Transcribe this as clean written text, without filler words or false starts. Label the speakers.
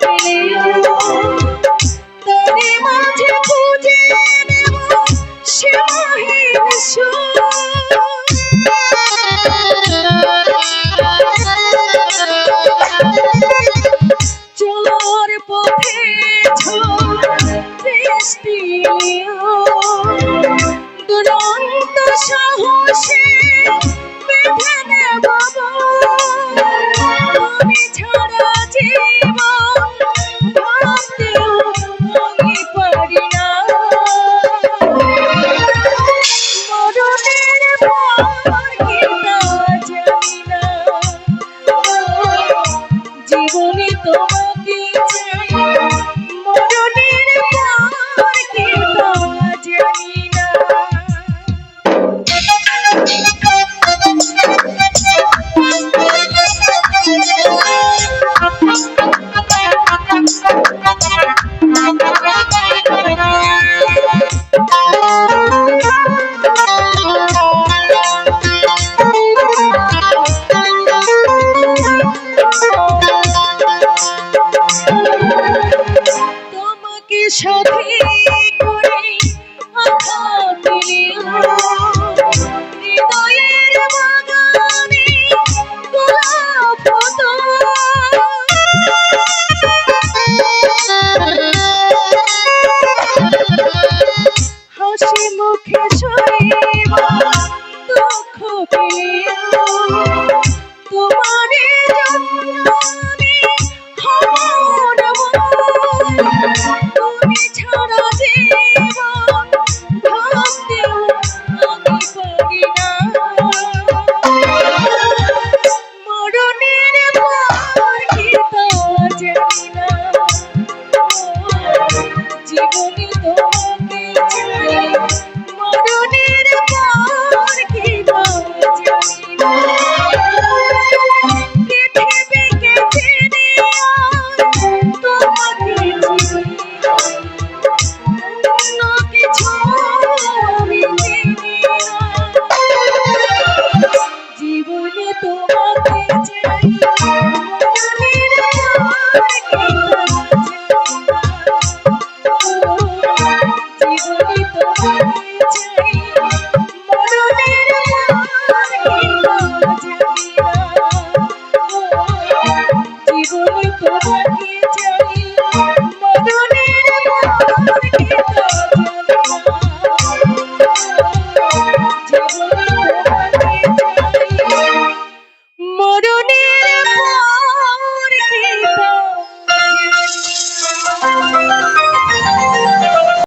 Speaker 1: পেলেও তারে মাঝে খুঁজে নেব সীমাহীন সুখ। চলার পথে সৃষ্টি দুরন্ত সাহসে বেঁধে নেব আমি ছাড়া জীবন ভাবতেও আমি পারি না। মরণের পর কি তা জানি না, জীবনে তোমাকে চাই মরণের পর কি তা জানি না। তোমাকে সাথী করে আঘাত দিলেও হৃদয়ের বাগানে গোলাপ হতো। হাসি মুখে সইব দুঃখ পেলেও তোমার জন্য আমি হব তুমি ছাড়া জীবন ভাবতেও আমি পারি না। মরণের পর কি তা জানি না, জীবনে তোমাকে চাই মরণের পর কি তা জানি না। পৃথিবীকে চিনি তোমাকে চিনি অন্য কিছু আমি চিনি না। জীবনে তোমাকে চাই মরণের পর কি তা